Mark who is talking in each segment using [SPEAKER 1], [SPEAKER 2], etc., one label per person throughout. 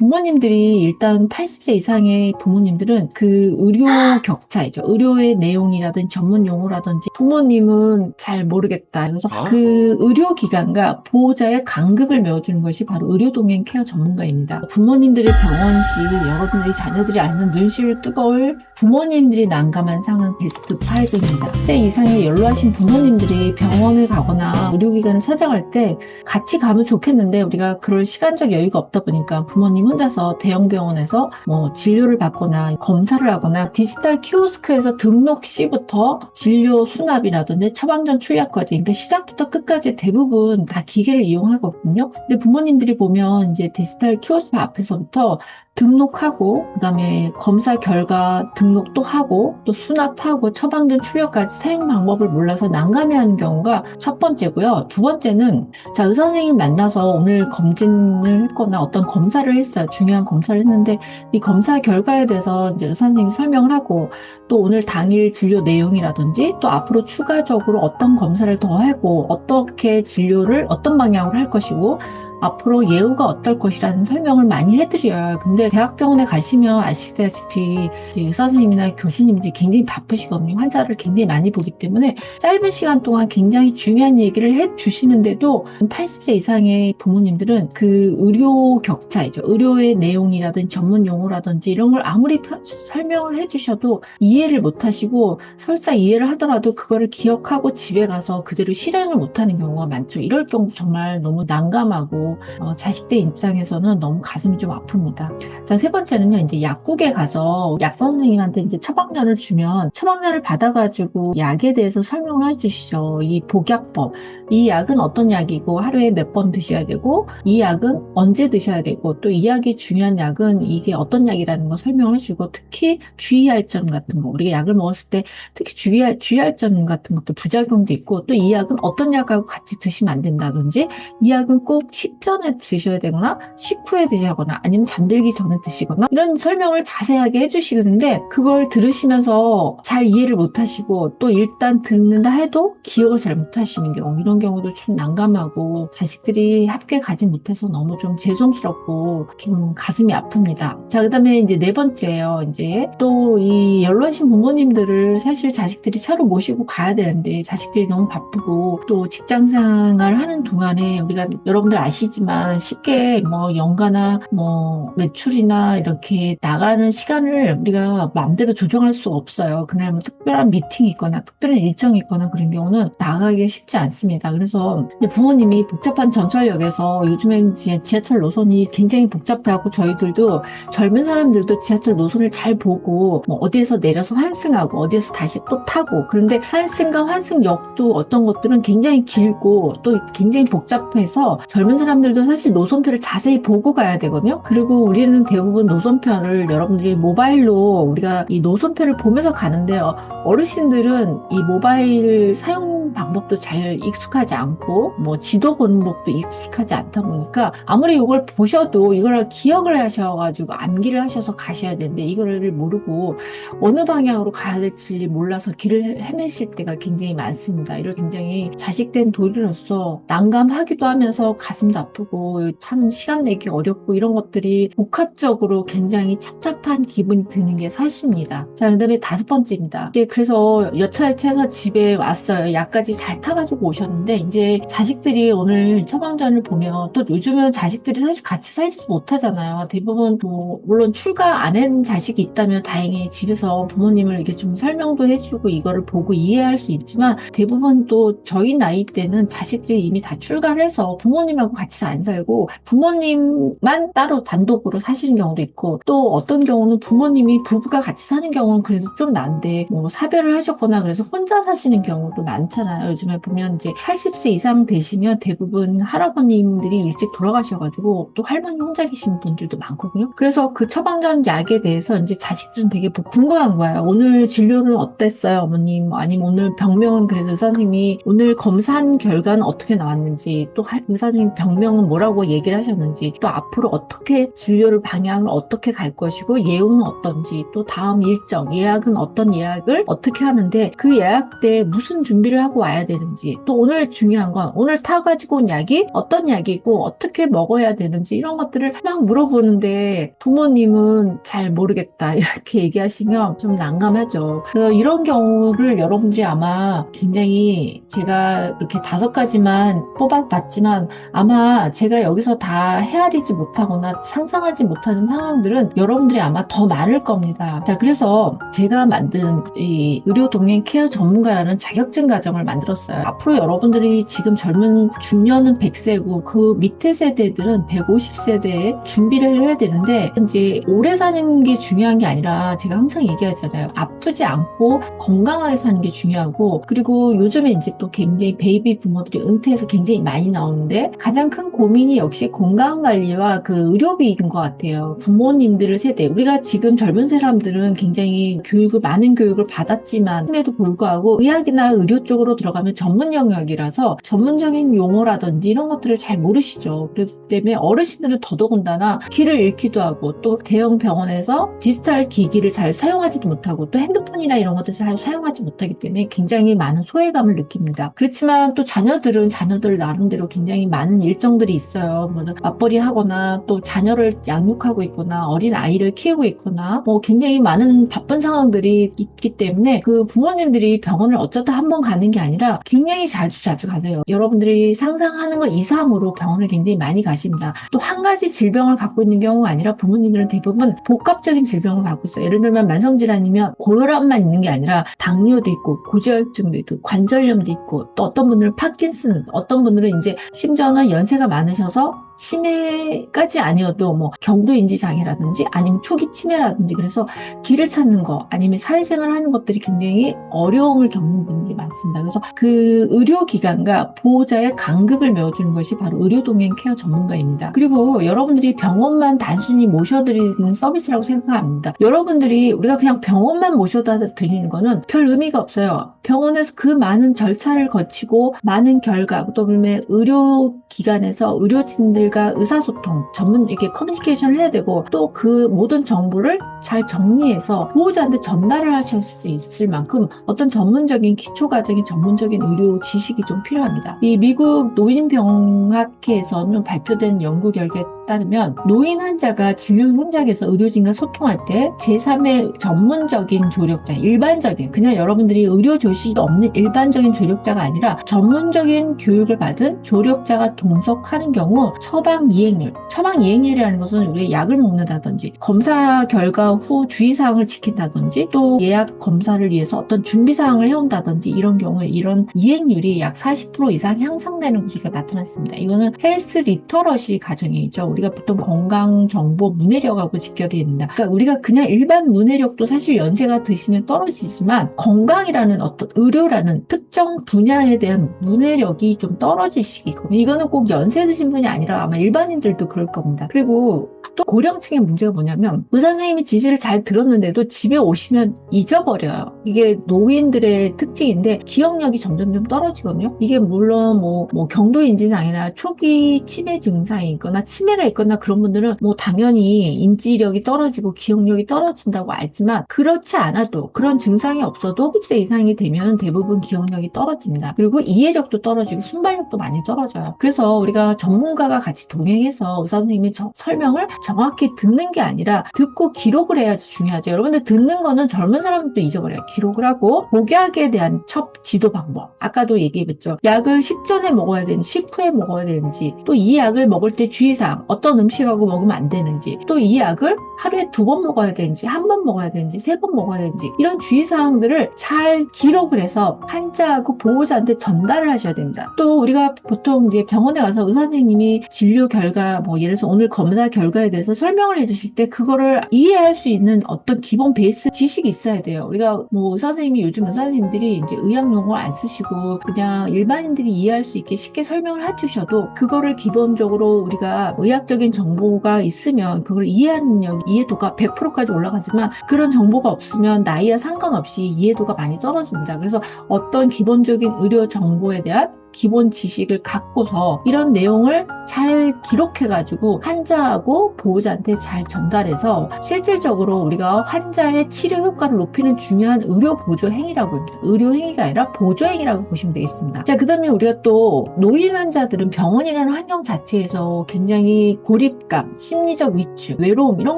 [SPEAKER 1] 부모님들이 일단 80세 이상의 부모님들은 그 의료 격차이죠. 의료의 내용이라든지 전문 용어라든지 부모님은 잘 모르겠다. 그래서
[SPEAKER 2] 아?
[SPEAKER 1] 그 의료기관과 보호자의 간극을 메워주는 것이 바로 의료동행 케어 전문가입니다. 부모님들의 병원 시 여러분들이 자녀들이 알면 눈시울 뜨거울 부모님들이 난감한 상황 베스트 5입니다. 10세 이상의 연로하신 부모님들이 병원을 가거나 의료기관을 찾아갈 때 같이 가면 좋겠는데 우리가 그럴 시간적 여유가 없다 보니까 부모님 혼자서 대형 병원에서 뭐 진료를 받거나 검사를 하거나 디지털 키오스크에서 등록 시부터 진료 수납이라든지 처방전 출력까지 그러니까 시작부터 끝까지 대부분 다 기계를 이용하거든요. 근데 부모님들이 보면 이제 디지털 키오스크 앞에서부터 등록하고 그다음에 검사 결과 등록도 하고 또 수납하고 처방전 출력까지 사용 방법을 몰라서 난감해하는 경우가 첫 번째고요. 두 번째는 자, 의사 선생님 만나서 오늘 검진을 했거나 어떤 검사를 했어요. 중요한 검사를 했는데 이 검사 결과에 대해서 이제 의사 선생님이 설명을 하고 또 오늘 당일 진료 내용이라든지 또 앞으로 추가적으로 어떤 검사를 더 하고 어떻게 진료를 어떤 방향으로 할 것이고 앞으로 예후가 어떨 것이라는 설명을 많이 해드려요. 근데 대학병원에 가시면 아시다시피 이제 의사 선생님이나 교수님들이 굉장히 바쁘시거든요. 환자를 굉장히 많이 보기 때문에 짧은 시간 동안 굉장히 중요한 얘기를 해주시는데도 80세 이상의 부모님들은 그 의료 격차이죠. 의료의 내용이라든지 전문 용어라든지 이런 걸 아무리 설명을 해주셔도 이해를 못하시고 설사 이해를 하더라도 그거를 기억하고 집에 가서 그대로 실행을 못하는 경우가 많죠. 이럴 경우 정말 너무 난감하고 자식들 입장에서는 너무 가슴이 좀 아픕니다. 자, 세 번째는요, 이제 약국에 가서 약 선생님한테 이제 처방전을 주면 처방전을 받아가지고 약에 대해서 설명을 해주시죠. 이 복약법. 이 약은 어떤 약이고 하루에 몇 번 드셔야 되고 이 약은 언제 드셔야 되고 또 이 약이 중요한 약은 이게 어떤 약이라는 거 설명을 해주고 특히 주의할 점 같은 거 우리가 약을 먹었을 때 특히 주의할 점 같은 것도 부작용도 있고 또 이 약은 어떤 약하고 같이 드시면 안 된다든지 이 약은 꼭 식전에 드셔야 되거나 식후에 드시거나 아니면 잠들기 전에 드시거나 이런 설명을 자세하게 해주시는데 그걸 들으시면서 잘 이해를 못하시고 또 일단 듣는다 해도 기억을 잘 못하시는 경우 이런 경우도 좀 난감하고 자식들이 학교에 가지 못해서 너무 좀 죄송스럽고 좀 가슴이 아픕니다. 자, 그다음에 이제 네 번째예요. 이제 또 이 연로하신 부모님들을 사실 자식들이 차로 모시고 가야 되는데 자식들이 너무 바쁘고 또 직장 생활 하는 동안에 우리가 여러분들 아시지만 쉽게 뭐 연가나 뭐 매출이나 이렇게 나가는 시간을 우리가 마음대로 조정할 수가 없어요. 그날 뭐 특별한 미팅이 있거나 특별한 일정이 있거나 그런 경우는 나가기 쉽지 않습니다. 그래서 이제 부모님이 복잡한 전철역에서 요즘엔 지하철 노선이 굉장히 복잡해하고 저희들도 젊은 사람들도 지하철 노선을 잘 보고 뭐 어디에서 내려서 환승하고 어디에서 다시 또 타고 그런데 환승과 환승역도 어떤 것들은 굉장히 길고 또 굉장히 복잡해서 젊은 사람들도 사실 노선표를 자세히 보고 가야 되거든요. 그리고 우리는 대부분 노선표를 여러분들이 모바일로 우리가 이 노선표를 보면서 가는데요. 어르신들은 이 모바일 사용 방법도 잘 익숙하지 않고 뭐 지도 보는 법도 익숙하지 않다 보니까 아무리 이걸 보셔도 이걸 기억을 하셔가지고 암기를 하셔서 가셔야 되는데 이거를 모르고 어느 방향으로 가야 될지 몰라서 길을 헤매실 때가 굉장히 많습니다. 이런 굉장히 자식된 도리로서 난감하기도 하면서 가슴도 아프고 참 시간 내기 어렵고 이런 것들이 복합적으로 굉장히 답답한 기분이 드는 게 사실입니다. 자, 그다음에 다섯 번째입니다. 이제 그래서 여차여차해서 집에 왔어요. 약까지 잘 타가지고 오셨는데 이제 자식들이 오늘 처방전을 보면 또 요즘은 자식들이 사실 같이 살지도 못하잖아요. 대부분 뭐 물론 출가 안 한 자식이 있다면 다행히 집에서 부모님을 이렇게 좀 설명도 해주고 이거를 보고 이해할 수 있지만 대부분 또 저희 나이 때는 자식들이 이미 다 출가를 해서 부모님하고 같이 안 살고 부모님만 따로 단독으로 사시는 경우도 있고 또 어떤 경우는 부모님이 부부가 같이 사는 경우는 그래도 좀 난데 뭐 사별을 하셨거나 그래서 혼자 사시는 경우도 많잖아요. 요즘에 보면 이제 80세 이상 되시면 대부분 할아버님들이 일찍 돌아가셔가지고 또 할머니 혼자 계시는 분들도 많거든요. 그래서 그 처방전 약에 대해서 이제 자식들은 되게 궁금한 거예요. 오늘 진료는 어땠어요, 어머님? 아니면 오늘 병명은 그래서 의사 선생님이 오늘 검사한 결과는 어떻게 나왔는지 또 의사 선생님 병명은 뭐라고 얘기를 하셨는지 또 앞으로 어떻게 진료를 방향을 어떻게 갈 것이고 예후는 어떤지 또 다음 일정 예약은 어떤 예약을 어떻게 하는데 그 예약 때 무슨 준비를 하고 하고 와야 되는지, 또 오늘 중요한 건 오늘 타가지고 온 약이 어떤 약이고 어떻게 먹어야 되는지 이런 것들을 막 물어보는데 부모님은 잘 모르겠다 이렇게 얘기하시면 좀 난감하죠. 그래서 이런 경우를 여러분들이 아마 굉장히, 제가 이렇게 5가지만 뽑아봤지만 아마 제가 여기서 다 헤아리지 못하거나 상상하지 못하는 상황들은 여러분들이 아마 더 많을 겁니다. 자, 그래서 제가 만든 이 의료 동행 케어 전문가라는 자격증 과정을 만들었어요. 앞으로 여러분들이 지금 젊은 중년은 100세고 그 밑에 세대들은 150세대에 준비를 해야 되는데, 이제 오래 사는 게 중요한 게 아니라 제가 항상 얘기하잖아요. 아프지 않고 건강하게 사는 게 중요하고, 그리고 요즘에 이제 또 굉장히 베이비 부모들이 은퇴해서 굉장히 많이 나오는데 가장 큰 고민이 역시 건강관리와 그 의료비인 것 같아요. 부모님들 세대, 우리가 지금 젊은 사람들은 굉장히 많은 교육을 받았지만 그럼에도 불구하고 의학이나 의료 쪽으로 들어가면 전문 영역이라서 전문적인 용어라든지 이런 것들을 잘 모르시죠. 그렇기 때문에 어르신들은 더더군다나 길을 잃기도 하고, 또 대형 병원에서 디지털 기기를 잘 사용하지도 못하고, 또 핸드폰이나 이런 것들 잘 사용하지 못하기 때문에 굉장히 많은 소외감을 느낍니다. 그렇지만 또 자녀들은 자녀들 나름대로 굉장히 많은 일정들이 있어요. 뭐 맞벌이 하거나 또 자녀를 양육하고 있거나 어린 아이를 키우고 있거나 뭐 굉장히 많은 바쁜 상황들이 있기 때문에 그 부모님들이 병원을 어쩌다 한 번 가는 게 아니라 굉장히 자주 가세요. 여러분들이 상상하는 것 이상으로 병원을 굉장히 많이 가십니다. 또 한 가지 질병을 갖고 있는 경우가 아니라 부모님들은 대부분 복합적인 질병을 갖고 있어요. 예를 들면 만성질환이면 고혈압만 있는 게 아니라 당뇨도 있고 고지혈증도 있고 관절염도 있고, 또 어떤 분들은 파킨슨, 어떤 분들은 이제 심지어는 연세가 많으셔서 치매까지 아니어도 뭐 경도인지 장애라든지 아니면 초기 치매라든지, 그래서 길을 찾는 거 아니면 사회생활 하는 것들이 굉장히 어려움을 겪는 분들이 많습니다. 그래서 그 의료기관과 보호자의 간극을 메워주는 것이 바로 의료동행 케어 전문가입니다. 그리고 여러분들이 병원만 단순히 모셔드리는 서비스라고 생각합니다. 여러분들이 우리가 그냥 병원만 모셔다 드리는 거는 별 의미가 없어요. 병원에서 그 많은 절차를 거치고 많은 결과, 또 그다음에 의료기관에서 의료진들과 의사소통, 이렇게 커뮤니케이션을 해야 되고, 또 그 모든 정보를 잘 정리해서 보호자한테 전달을 하실 수 있을 만큼 어떤 전문적인 기초과정의 전문적인 의료 지식이 좀 필요합니다. 이 미국 노인병학회에서는 발표된 연구 결과에 따르면 노인 환자가 진료 현장에서 의료진과 소통할 때 제3의 전문적인 조력자, 일반적인, 그냥 여러분들이 의료 조식이 없는 일반적인 조력자가 아니라 전문적인 교육을 받은 조력자가 동석하는 경우 처방 이행률이라는 것은 우리가 약을 먹는다든지 검사 결과 후 주의사항을 지킨다든지 또 예약 검사를 위해서 어떤 준비사항을 해온다든지, 이런 경우에 이런 이행률이 약 40% 이상 향상되는 것으로 나타났습니다. 이거는 헬스 리터러시 과정이죠. 우리가 보통 건강정보 문해력하고 직결이 됩니다. 그러니까 우리가 그냥 일반 문해력도 사실 연세가 드시면 떨어지지만 건강이라는 어떤 의료라는 특정 분야에 대한 문해력이 좀 떨어지시거든요. 이거는 꼭 연세 드신 분이 아니라 아마 일반인들도 그럴 겁니다. 그리고 또 고령층의 문제가 뭐냐면 의사 선생님이 지시를 잘 들었는데도 집에 오시면 잊어버려요. 이게 노인들의 특징인데 기억력이 점점 떨어지거든요. 이게 물론 뭐 경도인지장애나 초기 치매 증상이 있거나 치매가 있거나 그런 분들은 뭐 당연히 인지력이 떨어지고 기억력이 떨어진다고 알지만, 그렇지 않아도 그런 증상이 없어도 10세 이상이 되면 대부분 기억력이 떨어집니다. 그리고 이해력도 떨어지고 순발력도 많이 떨어져요. 그래서 우리가 전문가가 같이 동행해서 의사 선생님이 설명을 정확히 듣는 게 아니라 듣고 기록을 해야지 중요하죠. 여러분들 듣는 거는 젊은 사람들도 잊어버려요. 기록을 하고 복약에 대한 첫 지도 방법, 아까도 얘기했죠. 약을 식전에 먹어야 되는지 식후에 먹어야 되는지, 또 이 약을 먹을 때 주의사항, 어떤 음식하고 먹으면 안 되는지, 또 이 약을 하루에 2번 먹어야 되는지 1번 먹어야 되는지 3번 먹어야 되는지, 이런 주의사항들을 잘 기록을 해서 환자하고 보호자한테 전달을 하셔야 됩니다. 또 우리가 보통 이제 병원에 가서 의사 선생님이 진료 결과, 뭐 예를 들어서 오늘 검사 결과에 대해서 설명을 해주실 때 그거를 이해할 수 있는 어떤 기본 베이스 지식이 있어야 돼요. 우리가 뭐 의사 선생님이, 요즘 의사 선생님들이 이제 의학 용어 안 쓰시고 그냥 일반인들이 이해할 수 있게 쉽게 설명을 해주셔도, 그거를 기본적으로 우리가 의학적인 정보가 있으면 그걸 이해하는 능력, 이해도가 100%까지 올라가지만, 그런 정보가 없으면 나이와 상관없이 이해도가 많이 떨어집니다. 그래서 어떤 기본적인 의료 정보에 대한 기본 지식을 갖고서 이런 내용을 잘 기록해가지고 환자하고 보호자한테 잘 전달해서 실질적으로 우리가 환자의 치료 효과를 높이는 중요한 의료 보조 행위라고 합니다. 의료 행위가 아니라 보조 행위라고 보시면 되겠습니다. 자, 그 다음에 우리가 또 노인 환자들은 병원이라는 환경 자체에서 굉장히 고립감, 심리적 위축, 외로움 이런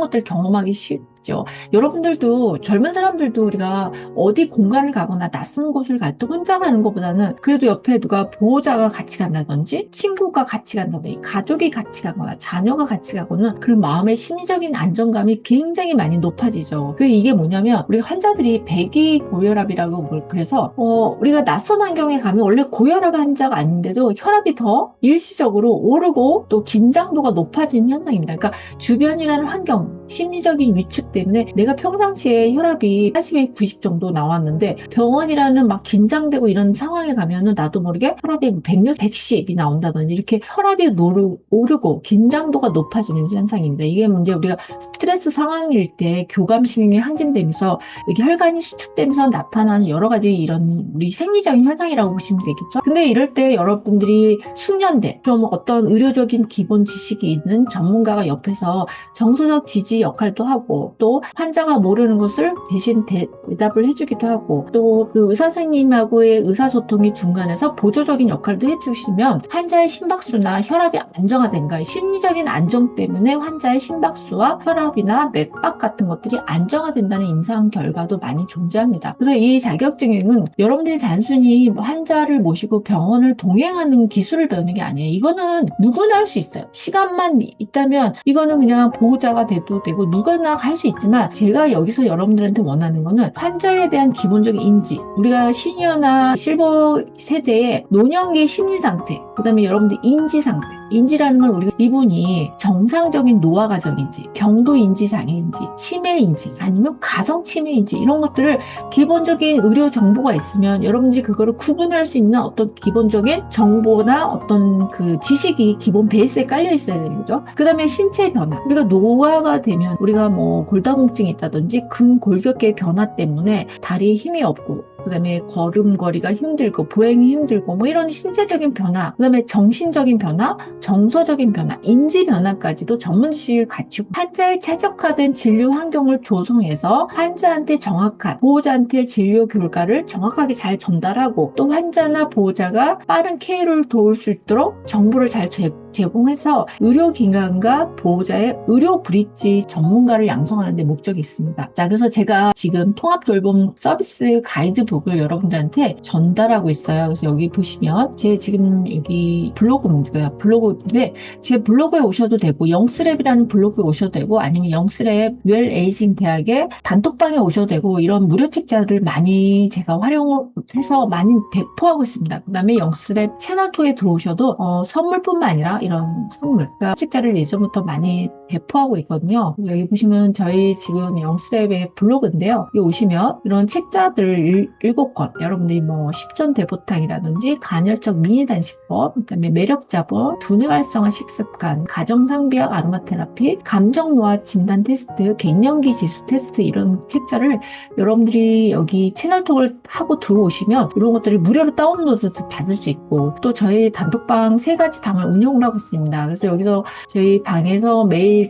[SPEAKER 1] 것들을 경험하기 쉽죠. 여러분들도 젊은 사람들도 우리가 어디 공간을 가거나 낯선 곳을 갈 때 혼자 가는 것보다는 그래도 옆에 누가 보호자가 같이 간다든지 친구가 같이 간다든지 가족이 같이 가거나 자녀가 같이 가거나 그런 마음의 심리적인 안정감이 굉장히 많이 높아지죠. 이게 뭐냐면 우리가 환자들이 배기고혈압이라고 그래서 우리가 낯선 환경에 가면 원래 고혈압 환자가 아닌데도 혈압이 더 일시적으로 오르고 또 긴장도가 높아진 현상입니다. 그러니까 주변이라는 환경, 심리적인 위축 때문에 내가 평상시에 혈압이 80에 90 정도 나왔는데 병원이라는 막 긴장되고 이런 상황에 가면은 나도 모르게 혈압이 100, 110이 나온다든지 이렇게 혈압이 오르고 긴장도가 높아지는 현상입니다. 이게 문제 우리가 스트레스 상황일 때 교감신경이 항진되면서 이렇게 혈관이 수축되면서 나타나는 여러 가지 이런 우리 생리적인 현상이라고 보시면 되겠죠. 근데 이럴 때 여러분들이 숙련된 좀 어떤 의료적인 기본 지식이 있는 전문가가 옆에서 정서적 지지 역할도 하고 또 환자가 모르는 것을 대신 대답을 해주기도 하고 또 그 의사 선생님하고의 의사소통이 중간에서 보조적인 역할도 해주시면 환자의 심박수나 혈압이 안정화된가 심리적인 안정 때문에 환자의 심박수와 혈압이나 맥박 같은 것들이 안정화된다는 임상 결과도 많이 존재합니다. 그래서 이 자격증은 여러분들이 단순히 환자를 모시고 병원을 동행하는 기술을 배우는 게 아니에요. 이거는 누구나 할 수 있어요. 시간만 있다면 이거는 그냥 보호자가 돼도 되고 누구나 할 수 있지만 제가 여기서 여러분들한테 원하는 거는 환자에 대한 기본적인 인지 우리가 시니어나 실버 세대의 노년기 심리 상태 그 다음에 여러분들 인지 상태 인지라는 건 우리가 이분이 정상적인 노화 과정인지 경도 인지 장애인지 치매 인지 아니면 가성 치매인지 이런 것들을 기본적인 의료 정보가 있으면 여러분들이 그거를 구분할 수 있는 어떤 기본적인 정보나 어떤 그 지식이 기본 베이스에 깔려 있어야 되는 거죠. 그 다음에 신체 변화 우리가 노화가 되면 우리가 뭐 골다공증이 있다든지 근골격계의 변화 때문에 다리에 힘이 없고 그 다음에 걸음걸이가 힘들고 보행이 힘들고 뭐 이런 신체적인 변화 그 다음에 정신적인 변화 정서적인 변화 인지 변화까지도 전문 지식을 갖추고 환자에 최적화된 진료 환경을 조성해서 환자한테 정확한 보호자한테 진료 결과를 정확하게 잘 전달하고 또 환자나 보호자가 빠른 케어를 도울 수 있도록 정보를 잘 제공해서 의료기관과 보호자의 의료 브릿지 전문가를 양성하는 데 목적이 있습니다. 자, 그래서 제가 지금 통합돌봄 서비스 가이드북을 여러분들한테 전달하고 있어요. 그래서 여기 보시면 제 지금 여기 블로그인데 제 블로그에 오셔도 되고 영스랩이라는 블로그에 오셔도 되고 아니면 영스랩 웰 에이징 대학의 단톡방에 오셔도 되고 이런 무료 책자들을 많이 제가 활용해서 많이 배포하고 있습니다. 그 다음에 영스랩 채널2에 들어오셔도 선물뿐만 아니라 이런 선물, 그러니까 책자를 예전부터 많이 배포하고 있거든요. 여기 보시면 저희 지금 영스랩의 블로그인데요. 여기 오시면 이런 책자들 7권, 여러분들이 뭐 10전 대보탕이라든지 간헐적 미니 단식법, 그다음에 매력자본, 두뇌 활성화 식습관, 가정상비학 아로마 테라피, 감정 노화 진단 테스트, 갱년기 지수 테스트 이런 책자를 여러분들이 여기 채널톡을 하고 들어오시면 이런 것들을 무료로 다운로드 받을 수 있고 또 저희 단톡방 3가지 방을 운영을 하고 있습니다. 그래서 여기서 저희 방에서 매일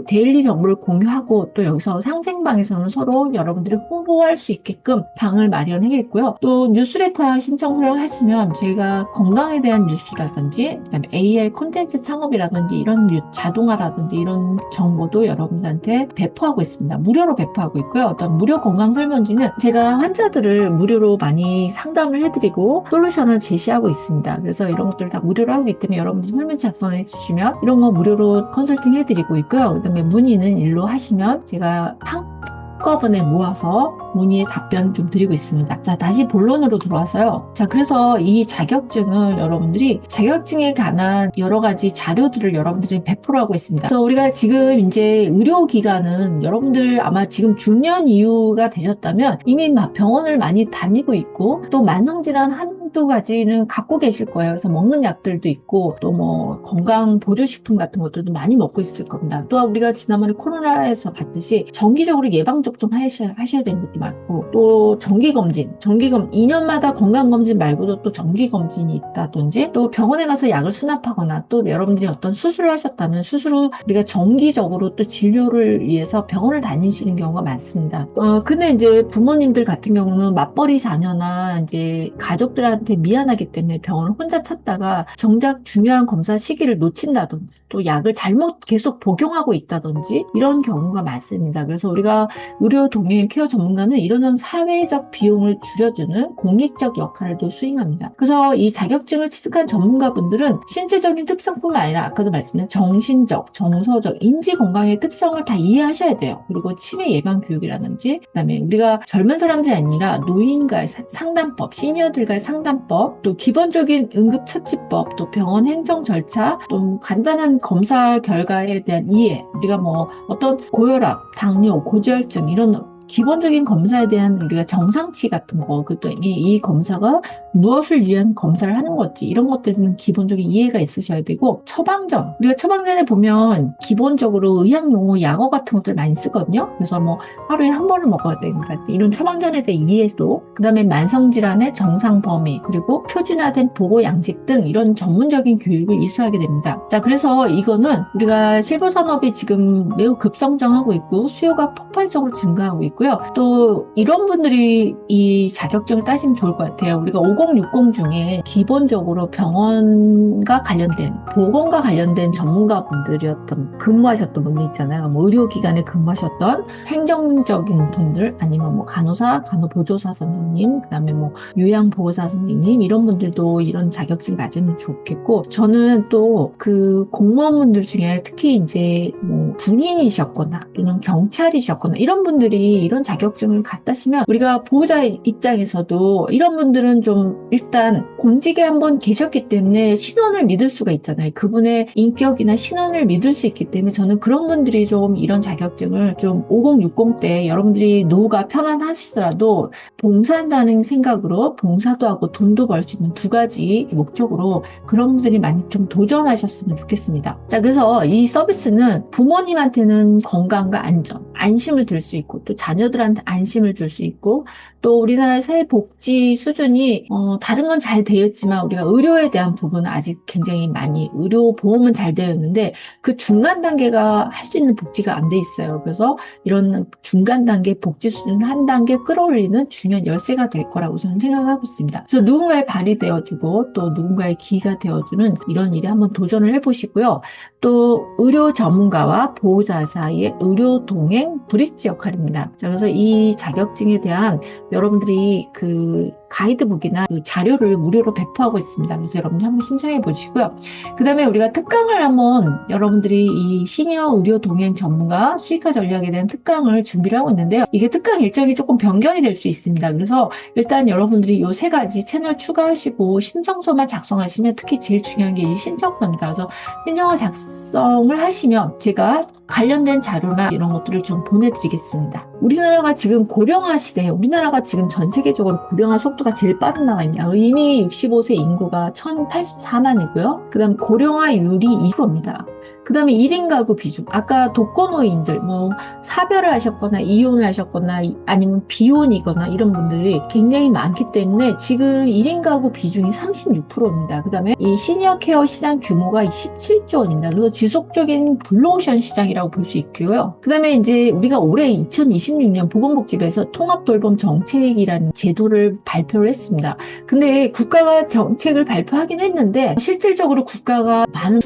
[SPEAKER 1] 데일리 정보를 공유하고 또 여기서 상생방에서는 서로 여러분들이 홍보할 수 있게끔 방을 마련하겠고요. 또 뉴스레터 신청을 하시면 저희가 건강에 대한 뉴스라든지 그다음에 AI 콘텐츠 창업이라든지 이런 자동화라든지 이런 정보도 여러분들한테 배포하고 있습니다. 무료로 배포하고 있고요. 어떤 무료 건강 설문지는 제가 환자들을 무료로 많이 상담을 해드리고 솔루션을 제시하고 있습니다. 그래서 이런 것들을 다 무료로 하고 있기 때문에 여러분들이 설문지 작성해 주시면 이런 거 무료로 컨설팅 해드리고 있고요. 그 다음에 문의는 일로 하시면 제가 한꺼번에 모아서 문의에 답변을 좀 드리고 있습니다. 자, 다시 본론으로 들어와서요. 자, 그래서 이 자격증을 여러분들이 자격증에 관한 여러 가지 자료들을 여러분들이 배포를 하고 있습니다. 그래서 우리가 지금 이제 의료기관은 여러분들 아마 지금 중년 이후가 되셨다면 이미 병원을 많이 다니고 있고 또 만성질환 한 한두 가지는 갖고 계실 거예요. 그래서 먹는 약들도 있고 또 뭐 건강 보조식품 같은 것들도 많이 먹고 있을 겁니다. 또 우리가 지난번에 코로나에서 봤듯이 정기적으로 예방접종 하셔야 되는 것도 많고 또 정기검진 2년마다 건강검진 말고도 또 정기검진이 있다든지 또 병원에 가서 약을 수납하거나 또 여러분들이 어떤 수술을 하셨다면 수술 후 우리가 정기적으로 또 진료를 위해서 병원을 다니시는 경우가 많습니다. 근데 이제 부모님들 같은 경우는 맞벌이 자녀나 이제 가족들한테 미안하기 때문에 병원을 혼자 찾다가 정작 중요한 검사 시기를 놓친다든지 또 약을 잘못 계속 복용하고 있다든지 이런 경우가 많습니다. 그래서 우리가 의료 동행 케어 전문가는 이런 사회적 비용을 줄여주는 공익적 역할도 수행합니다. 그래서 이 자격증을 취득한 전문가분들은 신체적인 특성뿐만 아니라 아까도 말씀드린 정신적, 정서적, 인지 건강의 특성을 다 이해하셔야 돼요. 그리고 치매 예방 교육이라든지 그다음에 우리가 젊은 사람들이 아니라 노인과의 상담법, 시니어들과의 상담법, 또 기본적인 응급처치법, 또 병원 행정 절차, 또 간단한 검사 결과에 대한 이해, 우리가 뭐 어떤 고혈압, 당뇨, 고지혈증 이런 기본적인 검사에 대한 우리가 정상치 같은 거, 또 이 검사가 무엇을 위한 검사를 하는 건지 이런 것들은 기본적인 이해가 있으셔야 되고 처방전, 우리가 처방전에 보면 기본적으로 의학 용어 약어 같은 것들 많이 쓰거든요. 그래서 뭐 하루에 한 번을 먹어야 되니까 이런 처방전에 대한 이해도, 그 다음에 만성질환의 정상 범위, 그리고 표준화된 보고 양식 등 이런 전문적인 교육을 이수하게 됩니다. 자, 그래서 이거는 우리가 실버산업이 지금 매우 급성장하고 있고 수요가 폭발적으로 증가하고 있고요. 또 이런 분들이 이 자격증을 따시면 좋을 것 같아요. 우리가 5060 중에 기본적으로 병원과 관련된, 보건과 관련된 전문가분들이었던, 근무하셨던 분들 있잖아요. 뭐 의료기관에 근무하셨던 행정적인 분들, 아니면 뭐 간호사, 간호보조사 선생님, 그 다음에 뭐 요양보호사 선생님, 이런 분들도 이런 자격증을 가지면 좋겠고, 저는 또 그 공무원분들 중에 특히 이제 뭐 군인이셨거나 또는 경찰이셨거나 이런 분들이 이런 자격증을 갖다시면 우리가 보호자 입장에서도 이런 분들은 좀 일단 공직에 한번 계셨기 때문에 신원을 믿을 수가 있잖아요. 그분의 인격이나 신원을 믿을 수 있기 때문에 저는 그런 분들이 좀 이런 자격증을 좀 5060 때 여러분들이 노후가 편안하시더라도 봉사한다는 생각으로 봉사도 하고 돈도 벌 수 있는 두 가지 목적으로 그런 분들이 많이 좀 도전하셨으면 좋겠습니다. 자, 그래서 이 서비스는 부모님한테는 건강과 안전, 안심을 들 수 있고 또 자녀들한테 안심을 줄 수 있고 또 우리나라의 사회복지 수준이 다른 건 잘 되어 있지만 우리가 의료에 대한 부분은 아직 굉장히 많이 의료 보험은 잘 되어 있는데 그 중간 단계가 할 수 있는 복지가 안 돼 있어요. 그래서 이런 중간 단계 복지 수준을 한 단계 끌어올리는 중요한 열쇠가 될 거라고 저는 생각하고 있습니다. 그래서 누군가의 발이 되어주고 또 누군가의 기가 되어주는 이런 일에 한번 도전을 해보시고요. 또 의료 전문가와 보호자 사이의 의료 동행 브릿지 역할입니다. 자, 그래서 이 자격증에 대한 여러분들이 그 가이드북이나 그 자료를 무료로 배포하고 있습니다. 그래서 여러분들 한번 신청해 보시고요. 그 다음에 우리가 특강을 한번 여러분들이 이 시니어 의료 동행 전문가 수익화 전략에 대한 특강을 준비를 하고 있는데요. 이게 특강 일정이 조금 변경이 될 수 있습니다. 그래서 일단 여러분들이 요 세 가지 채널 추가하시고 신청서만 작성하시면 특히 제일 중요한 게 이 신청서입니다. 그래서 신청서 작성을 하시면 제가 관련된 자료나 이런 것들을 좀 보내드리겠습니다. 우리나라가 지금 고령화 시대에 우리나라가 지금 전 세계적으로 고령화 속도가 제일 빠른 나라입니다. 이미 65세 인구가 1084만이고요. 그 다음 고령화율이 2%입니다. 그 다음에 1인 가구 비중. 아까 독거노인들, 뭐, 사별을 하셨거나, 이혼을 하셨거나, 아니면 비혼이거나, 이런 분들이 굉장히 많기 때문에 지금 1인 가구 비중이 36%입니다. 그 다음에 이 시니어 케어 시장 규모가 17조 원입니다. 그래서 지속적인 블루오션 시장이라고 볼 수 있고요. 그 다음에 이제 우리가 올해 2026년 보건복지부에서 통합돌봄 정책이라는 제도를 발표를 했습니다. 근데 국가가 정책을 발표하긴 했는데, 실질적으로 국가가 많은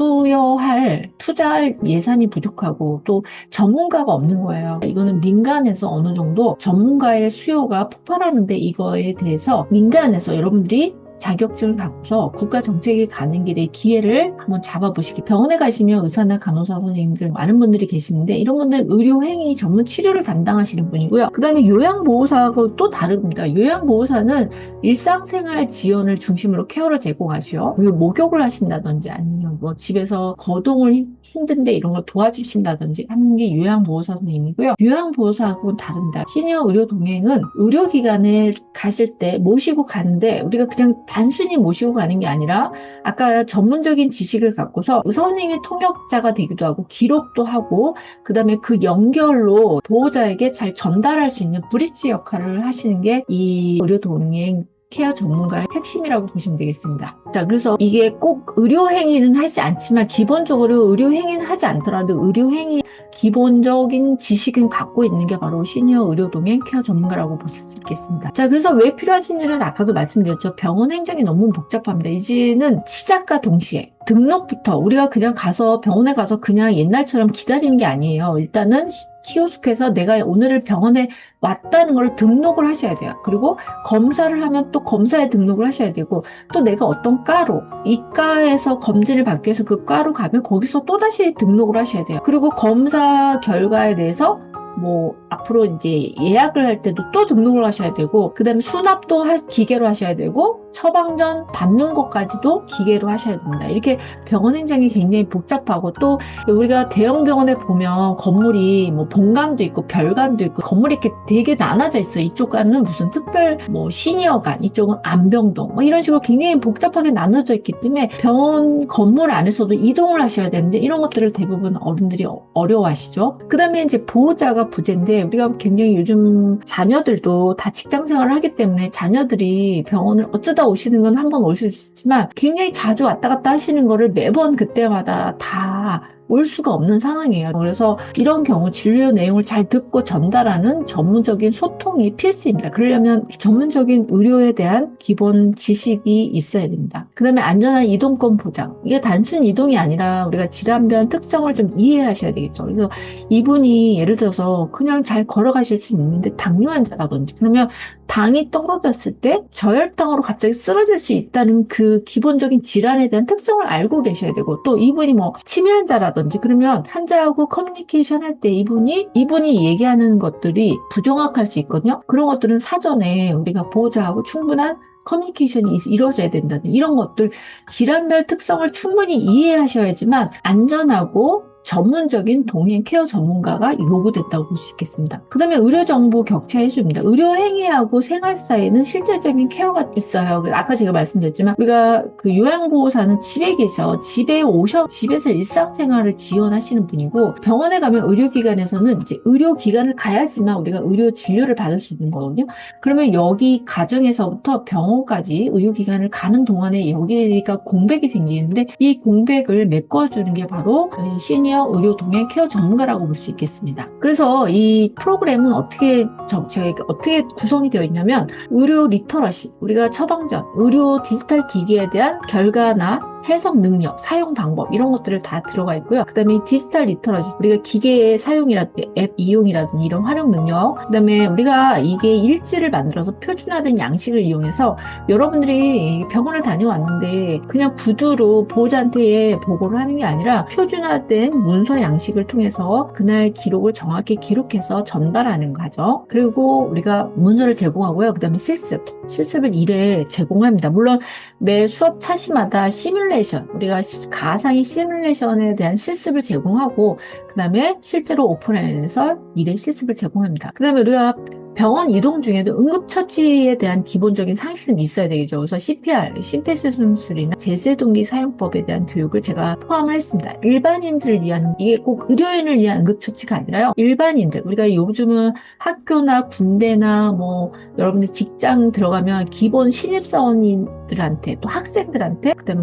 [SPEAKER 1] 투자할 예산이 부족하고 또 전문가가 없는 거예요. 이거는 민간에서 어느 정도 전문가의 수요가 폭발하는데 이거에 대해서 민간에서 여러분들이 자격증을 갖고서 국가 정책이 가는 길에 기회를 한번 잡아보시기. 병원에 가시면 의사나 간호사 선생님들 많은 분들이 계시는데 이런 분들 의료행위 전문 치료를 담당하시는 분이고요. 그 다음에 요양보호사하고 또 다릅니다. 요양보호사는 일상생활 지원을 중심으로 케어를 제공하시요. 목욕을 하신다든지 아니면 뭐 집에서 거동을 힘든데 이런 걸 도와주신다든지 하는 게 요양보호사 선생님이고요. 요양보호사하고는 다릅니다. 시니어 의료 동행은 의료기관을 가실 때 모시고 가는데 우리가 그냥 단순히 모시고 가는 게 아니라 아까 전문적인 지식을 갖고서 의사 선생님이 통역자가 되기도 하고 기록도 하고 그다음에 그 연결로 보호자에게 잘 전달할 수 있는 브릿지 역할을 하시는 게 이 의료 동행 케어 전문가의 핵심이라고 보시면 되겠습니다. 자, 그래서 이게 꼭 의료행위는 하지 않지만 기본적으로 의료행위는 하지 않더라도 의료행위 기본적인 지식은 갖고 있는 게 바로 시니어 의료동행 케어 전문가라고 보실 수 있겠습니다. 자, 그래서 왜 필요하신지는 아까도 말씀드렸죠. 병원 행정이 너무 복잡합니다. 이제는 시작과 동시에 등록부터 우리가 그냥 가서 병원에 가서 그냥 옛날처럼 기다리는 게 아니에요. 일단은 키오스크에서 내가 오늘 병원에 왔다는 걸 등록을 하셔야 돼요. 그리고 검사를 하면 또 검사에 등록을 하셔야 되고 또 내가 어떤 과로 이 과에서 검진을 받기 위해서 그 과로 가면 거기서 또다시 등록을 하셔야 돼요. 그리고 검사 결과에 대해서 뭐 앞으로 이제 예약을 할 때도 또 등록을 하셔야 되고 그다음에 수납도 기계로 하셔야 되고 처방전 받는 것까지도 기계로 하셔야 됩니다. 이렇게 병원 행정이 굉장히 복잡하고 또 우리가 대형 병원에 보면 건물이 뭐 본관도 있고 별관도 있고 건물이 이렇게 되게 나눠져 있어요. 이쪽 관은 무슨 특별 뭐 시니어관, 이쪽은 안병동 뭐 이런 식으로 굉장히 복잡하게 나눠져 있기 때문에 병원 건물 안에서도 이동을 하셔야 되는데 이런 것들을 대부분 어른들이 어려워하시죠. 그다음에 이제 보호자가 부재인데 우리가 굉장히 요즘 자녀들도 다 직장 생활을 하기 때문에 자녀들이 병원을 어쩌다 오시는 건 한 번 오실 수 있지만 굉장히 자주 왔다 갔다 하시는 거를 매번 그때마다 다 올 수가 없는 상황이에요. 그래서 이런 경우 진료 내용을 잘 듣고 전달하는 전문적인 소통이 필수입니다. 그러려면 전문적인 의료에 대한 기본 지식이 있어야 됩니다. 그 다음에 안전한 이동권 보장. 이게 단순 이동이 아니라 우리가 질환별 특성을 좀 이해하셔야 되겠죠. 그래서 이분이 예를 들어서 그냥 잘 걸어가실 수 있는데 당뇨 환자라든지 그러면 당이 떨어졌을 때 저혈당으로 갑자기 쓰러질 수 있다는 그 기본적인 질환에 대한 특성을 알고 계셔야 되고 또 이분이 뭐 치매 환자라든지 그러면 환자하고 커뮤니케이션 할 때 이분이 얘기하는 것들이 부정확할 수 있거든요. 그런 것들은 사전에 우리가 보호자하고 충분한 커뮤니케이션이 이루어져야 된다는 이런 것들 질환별 특성을 충분히 이해하셔야지만 안전하고 전문적인 동행 케어 전문가가 요구됐다고 볼 수 있겠습니다. 그 다음에 의료정보 격차 해소입니다. 의료행위하고 생활 사이에는 실질적인 케어가 있어요. 아까 제가 말씀드렸지만 우리가 그 요양보호사는 집에 계셔 집에서 일상생활을 지원하시는 분이고 병원에 가면 의료기관에서는 이제 의료기관을 가야지만 우리가 의료 진료를 받을 수 있는 거거든요. 그러면 여기 가정에서부터 병원까지 의료기관을 가는 동안에 여기가 공백이 생기는데 이 공백을 메꿔주는 게 바로 시니어 의료 동행 케어 전문가라고 볼 수 있겠습니다. 그래서 이 프로그램은 제가 어떻게 구성이 되어 있냐면 의료 리터러시, 우리가 처방전, 의료 디지털 기기에 대한 결과나 해석 능력, 사용 방법 이런 것들을 다 들어가 있고요. 그다음에 디지털 리터러시, 우리가 기계의 사용이라든지 앱 이용이라든지 이런 활용 능력, 그다음에 우리가 이게 일지를 만들어서 표준화된 양식을 이용해서 여러분들이 병원을 다녀왔는데 그냥 구두로 보호자한테 보고를 하는 게 아니라 표준화된 문서 양식을 통해서 그날 기록을 정확히 기록해서 전달하는 거죠. 그리고 우리가 문서를 제공하고요. 그다음에 실습을 1회 제공합니다. 물론 매 수업 차시마다 시뮬레이션, 우리가 가상의 시뮬레이션에 대한 실습을 제공하고 그 다음에 실제로 오프라인에서 1회 실습을 제공합니다. 그 다음에 우리가 병원 이동 중에도 응급처치에 대한 기본적인 상식은 있어야 되겠죠. 그래서 CPR, 심폐소생술이나 제세동기 사용법에 대한 교육을 제가 포함을 했습니다. 일반인들을 위한, 이게 꼭 의료인을 위한 응급처치가 아니라요. 일반인들, 우리가 요즘은 학교나 군대나 뭐 여러분들 직장 들어가면 기본 신입사원들한테 또 학생들한테 그다음에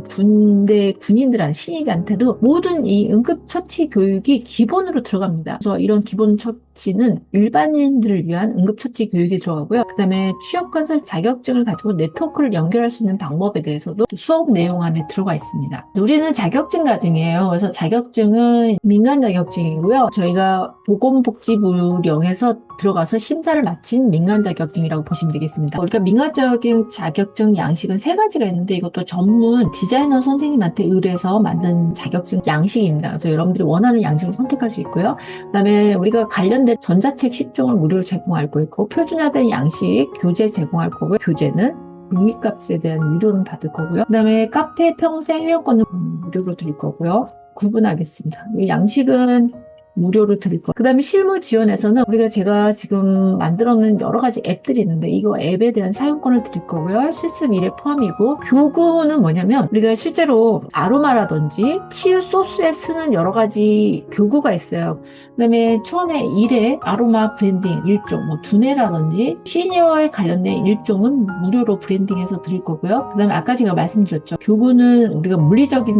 [SPEAKER 1] 군인들한테 신입한테도 모든 이 응급처치 교육이 기본으로 들어갑니다. 그래서 이런 기본 처치는 일반인들을 위한 응급처치 교육이 들어가고요. 그다음에 취업건설 자격증을 가지고 네트워크를 연결할 수 있는 방법에 대해서도 수업 내용 안에 들어가 있습니다. 우리는 자격증 가정이에요. 그래서 자격증은 민간 자격증이고요. 저희가 보건복지부령에서 들어가서 심사를 마친 민간 자격증이라고 보시면 되겠습니다. 우리가 민간적인 자격증 양식은 3가지가 있는데 이것도 전문 디자이너 선생님한테 의뢰해서 만든 자격증 양식입니다. 그래서 여러분들이 원하는 양식을 선택할 수 있고요. 그다음에 우리가 관련된 전자책 10종을 무료로 제공할 거 있고 표준화된 양식 교재 제공할 거고요. 교재는 종이값에 대한 유료는 받을 거고요. 그다음에 카페 평생 회원권은 무료로 드릴 거고요. 구분하겠습니다. 양식은 무료로 드릴 거예요. 그 다음에 실무 지원에서는 제가 지금 만들어놓은 여러 가지 앱들이 있는데 이거 앱에 대한 사용권을 드릴 거고요. 실습 일에 포함이고, 교구는 뭐냐면 우리가 실제로 아로마라든지 치유 소스에 쓰는 여러 가지 교구가 있어요. 그 다음에 처음에 일에 아로마 브랜딩 일종, 뭐 두뇌라든지 시니어에 관련된 일종은 무료로 브랜딩해서 드릴 거고요. 그 다음에 아까 제가 말씀드렸죠. 교구는 우리가 물리적인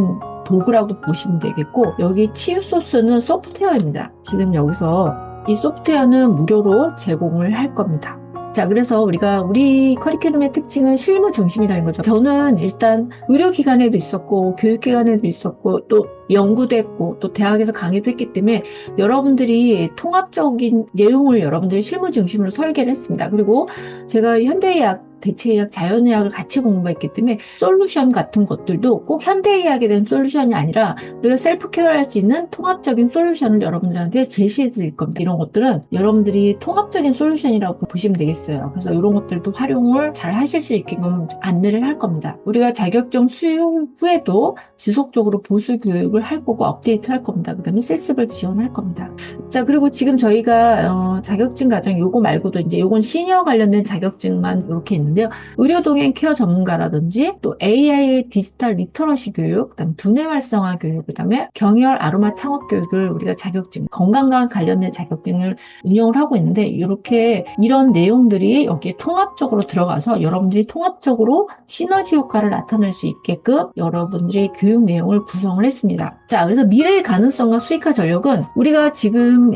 [SPEAKER 1] 도구라고 보시면 되겠고, 여기 치유 소스는 소프트웨어입니다. 지금 여기서 이 소프트웨어는 무료로 제공을 할 겁니다. 자, 그래서 우리 커리큘럼의 특징은 실무 중심이라는 거죠. 저는 일단 의료기관에도 있었고, 교육기관에도 있었고, 또 연구도 했고, 또 대학에서 강의도 했기 때문에 여러분들이 통합적인 내용을 여러분들이 실무 중심으로 설계를 했습니다. 그리고 제가 현대의학, 대체의학, 자연의학을 같이 공부했기 때문에 솔루션 같은 것들도 꼭 현대의학에 대한 솔루션이 아니라 우리가 셀프 케어할 수 있는 통합적인 솔루션을 여러분들한테 제시해 드릴 겁니다. 이런 것들은 여러분들이 통합적인 솔루션이라고 보시면 되겠어요. 그래서 이런 것들도 활용을 잘 하실 수 있게끔 안내를 할 겁니다. 우리가 자격증 수용 후에도 지속적으로 보수 교육을 할 거고 업데이트 할 겁니다. 그 다음에 실습을 지원할 겁니다. 자, 그리고 지금 저희가 자격증 과정 요거 말고도 이제 요건 시니어 관련된 자격증만 이렇게 있는데요. 의료동행 케어 전문가라든지 또 AI 디지털 리터러시 교육, 그다음에 두뇌 활성화 교육, 그다음에 경혈 아로마 창업 교육을 우리가 자격증, 건강과 관련된 자격증을 운영을 하고 있는데, 이렇게 이런 내용들이 여기에 통합적으로 들어가서 여러분들이 통합적으로 시너지 효과를 나타낼 수 있게끔 여러분들의 교육 내용을 구성을 했습니다. 자, 그래서 미래의 가능성과 수익화 전력은 우리가 지금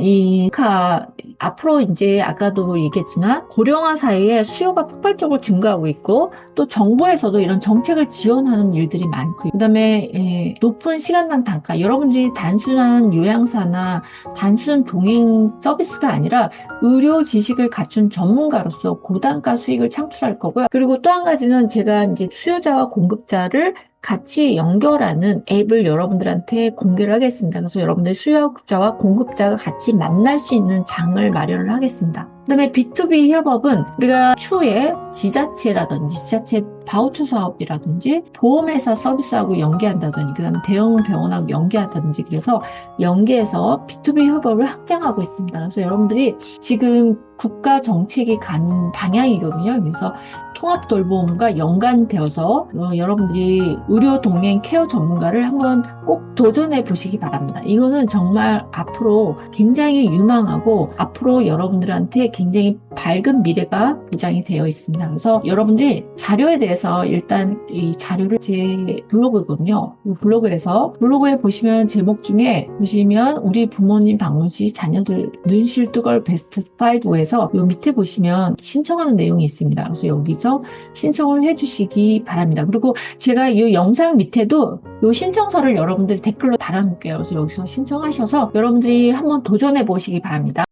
[SPEAKER 1] 앞으로 이제 아까도 얘기했지만 고령화 사이에 수요가 폭발적으로 증가하고 있고, 또 정부에서도 이런 정책을 지원하는 일들이 많고, 그다음에 높은 시간당 단가, 여러분들이 단순한 요양사나 단순 동행 서비스가 아니라 의료 지식을 갖춘 전문가로서 고단가 수익을 창출할 거고요. 그리고 또 한 가지는 제가 이제 수요자와 공급자를 같이 연결하는 앱을 여러분들한테 공개를 하겠습니다. 그래서 여러분들 수요자와 공급자가 같이 만날 수 있는 장을 마련을 하겠습니다. 그다음에 B2B 협업은 우리가 추후에 지자체라든지 지자체 바우처 사업이라든지 보험회사 서비스하고 연계한다든지, 그다음에 대형 병원하고 연계한다든지, 그래서 연계해서 B2B 협업을 확장하고 있습니다. 그래서 여러분들이 지금 국가 정책이 가는 방향이거든요. 그래서 통합 돌봄과 연관되어서 여러분들이 의료 동행 케어 전문가를 한번 꼭 도전해 보시기 바랍니다. 이거는 정말 앞으로 굉장히 유망하고 앞으로 여러분들한테 굉장히 밝은 미래가 보장이 되어 있습니다. 그래서 여러분들이 자료에 대해서 일단 이 자료를 제 블로그거든요. 이 블로그에 보시면 제목 중에 보시면 우리 부모님 방문 시 자녀들 눈실 뜨걸 베스트 5에서 요 밑에 보시면 신청하는 내용이 있습니다. 그래서 여기서 신청을 해주시기 바랍니다. 그리고 제가 이 영상 밑에도 이 신청서를 여러분들이 댓글로 달아놓을게요. 그래서 여기서 신청하셔서 여러분들이 한번 도전해 보시기 바랍니다.